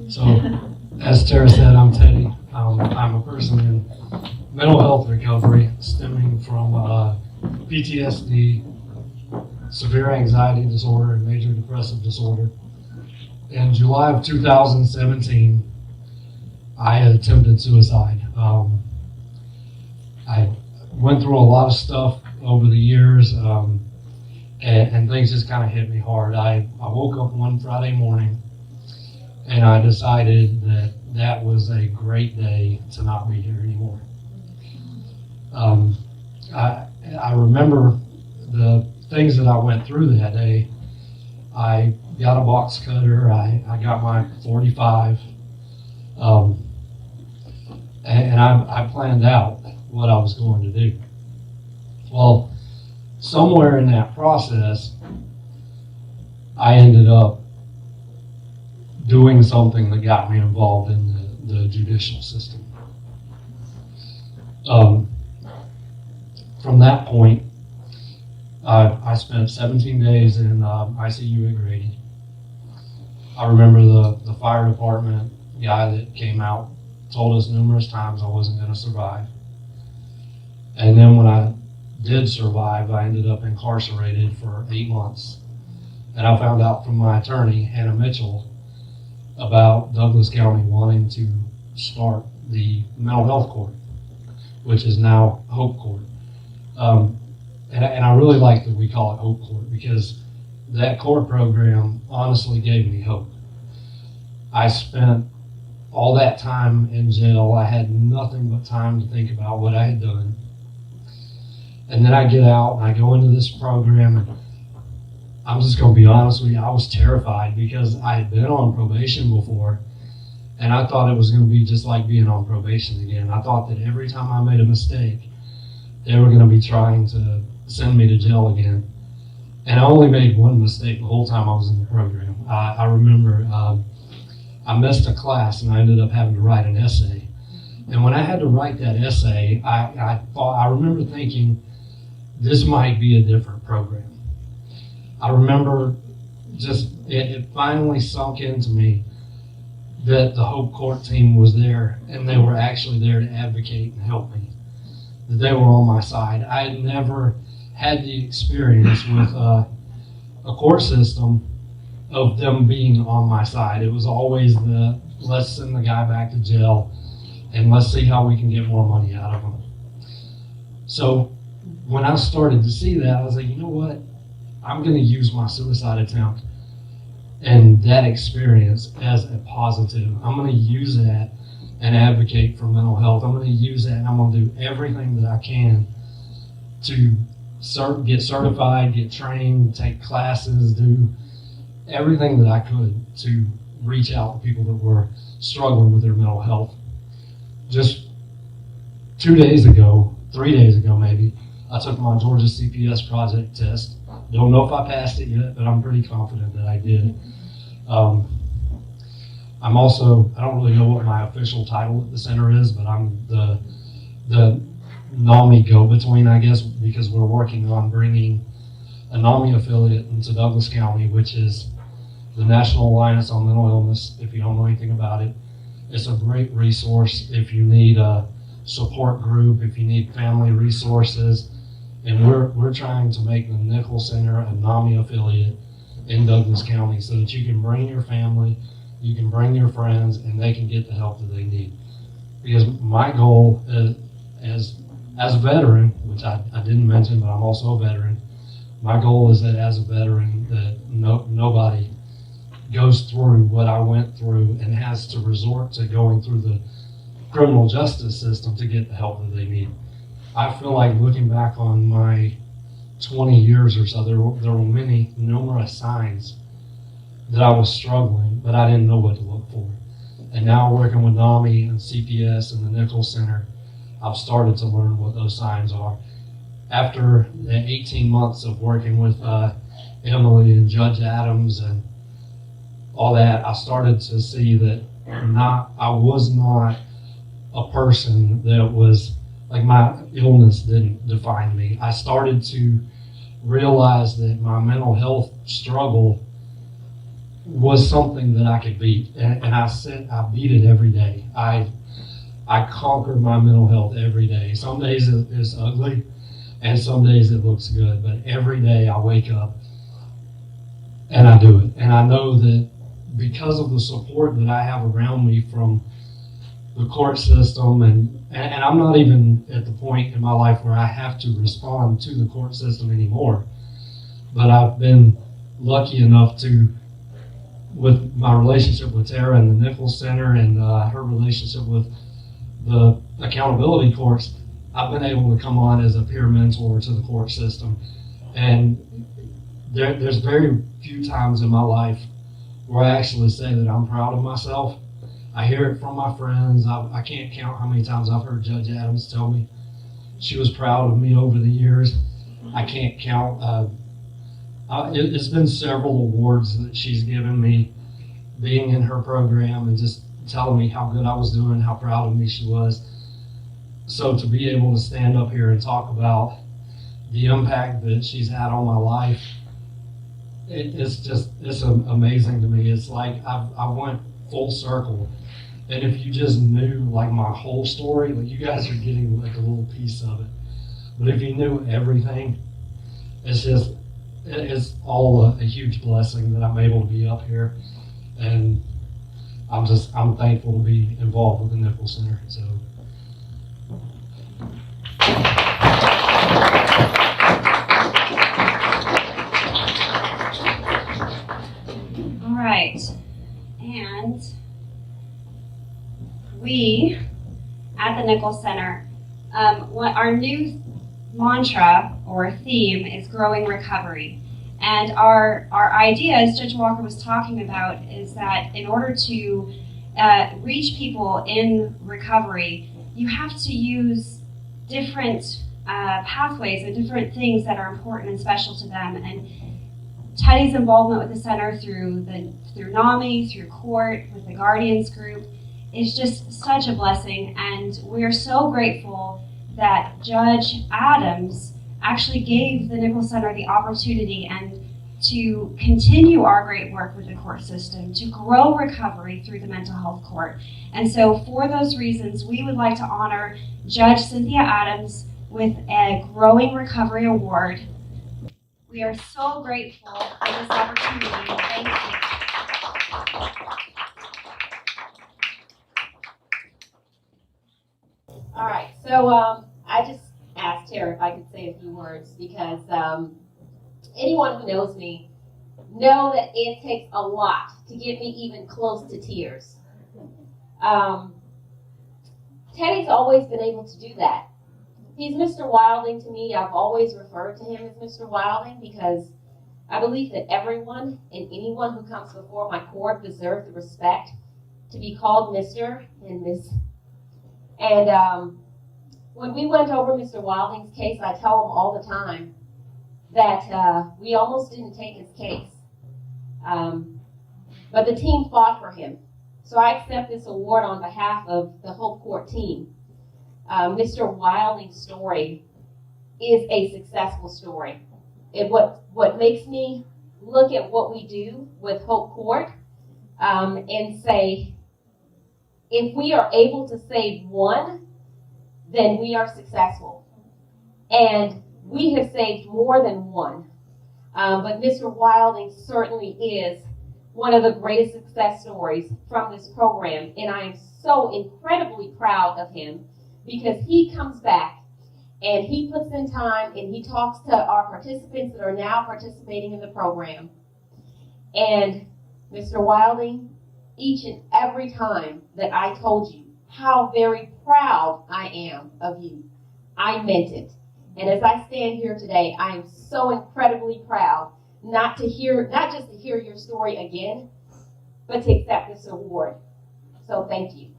So, as Tara said, I'm Teddy. I'm a person in mental health recovery stemming from PTSD, severe anxiety disorder, and major depressive disorder. In July of 2017, I had attempted suicide. I went through a lot of stuff over the years, and things just kind of hit me hard. I woke up one Friday morning, and I decided that that was a great day to not be here anymore. I remember the things that I went through that day. I got a box cutter. I got my 45, and I planned out what I was going to do. Well, somewhere in that process, I ended up doing something that got me involved in the judicial system. From that point, I spent 17 days in ICU at Grady. I remember the fire department guy that came out told us numerous times I wasn't going to survive. And then when I did survive, I ended up incarcerated for 8 months. And I found out from my attorney, Hannah Mitchell, about Douglas County wanting to start the mental health court, which is now Hope Court. And I really like that we call it Hope Court, because that court program honestly gave me hope. I spent all that time in jail. I had nothing but time to think about what I had done. And then I get out and I go into this program, and I'm just going to be honest with you, I was terrified because I had been on probation before, and I thought it was going to be just like being on probation again. I thought that every time I made a mistake, they were going to be trying to send me to jail again. And I only made one mistake the whole time I was in the program. I remember I missed a class and I ended up having to write an essay. And when I had to write that essay, I remember thinking, this might be a different program. I remember it finally sunk into me that the Hope Court team was there, and they were actually there to advocate and help me, that they were on my side. I had never had the experience with a court system of them being on my side. It was always let's send the guy back to jail and let's see how we can get more money out of him. So when I started to see that, I was like, you know what? I'm going to use my suicide attempt and that experience as a positive. I'm going to use that and advocate for mental health. I'm going to use that, and I'm going to do everything that I can to get certified, get trained, take classes, do everything that I could to reach out to people that were struggling with their mental health. Just 3 days ago maybe, I took my Georgia CPS project test. Don't know if I passed it yet, but I'm pretty confident that I did. I don't really know what my official title at the center is, but I'm the NAMI go-between, I guess, because we're working on bringing a NAMI affiliate into Douglas County, which is the National Alliance on Mental Illness. If you don't know anything about it, it's a great resource if you need a support group, if you need family resources. And we're trying to make the Nichols Center a NAMI affiliate in Douglas County so that you can bring your family, you can bring your friends, and they can get the help that they need. Because my goal as a veteran, which I didn't mention, but I'm also a veteran, my goal is that as a veteran that nobody goes through what I went through and has to resort to going through the criminal justice system to get the help that they need. I feel like looking back on my 20 years or so, there were numerous signs that I was struggling, but I didn't know what to look for. And now working with NAMI and CPS and the Nichols Center, I've started to learn what those signs are. After the 18 months of working with Emily and Judge Adams and all that, I started to see that I was not a person that was, like, my illness didn't define me. I started to realize that my mental health struggle was something that I could beat, and I beat it every day. I conquer my mental health every day. Some days it's ugly, and some days it looks good, but every day I wake up and I do it. And I know that because of the support that I have around me from the court system, and I'm not even at the point in my life where I have to respond to the court system anymore, but I've been lucky enough to, with my relationship with Tara and the Nichols Center and her relationship with the accountability courts, I've been able to come on as a peer mentor to the court system. And there's very few times in my life where I actually say that I'm proud of myself. I hear it from my friends. I can't count how many times I've heard Judge Adams tell me she was proud of me over the years. I can't count. It's been several awards that she's given me being in her program and just telling me how good I was doing, how proud of me she was. So to be able to stand up here and talk about the impact that she's had on my life, it's amazing to me. It's like I went full circle. And if you just knew like my whole story, like you guys are getting like a little piece of it. But if you knew everything, it's all a huge blessing that I'm able to be up here. And I'm thankful to be involved with the Nichols Center. So. All right, and we at the Nichols Center, what our new mantra or theme is growing recovery. And our idea, as Judge Walker was talking about, is that in order to reach people in recovery, you have to use different pathways and different things that are important and special to them. And Teddy's involvement with the center through NAMI, through court, with the Guardians group is just such a blessing. And we are so grateful that Judge Adams actually gave the Nichols Center the opportunity and to continue our great work with the court system, to grow recovery through the mental health court. And so for those reasons, we would like to honor Judge Cynthia Adams with a Growing Recovery Award. We are so grateful for this opportunity. Thank you. All right, so I just asked Tara if I could say a few words because anyone who knows me know that it takes a lot to get me even close to tears. Teddy's always been able to do that. He's Mr. Wilding to me. I've always referred to him as Mr. Wilding because I believe that everyone and anyone who comes before my court deserves the respect to be called Mr. and Miss. And when we went over Mr. Wilding's case, I tell him all the time that we almost didn't take his case. But the team fought for him. So I accept this award on behalf of the Hope Court team. Mr. Wilding's story is a successful story. What makes me look at what we do with Hope Court and say, if we are able to save one, then we are successful. And we have saved more than one. But Mr. Wilding certainly is one of the greatest success stories from this program. And I am so incredibly proud of him because he comes back and he puts in time and he talks to our participants that are now participating in the program. And Mr. Wilding, each and every time that I told you how very proud I am of you, I meant it. And as I stand here today, I am so incredibly proud not just to hear your story again, but to accept this award. So thank you.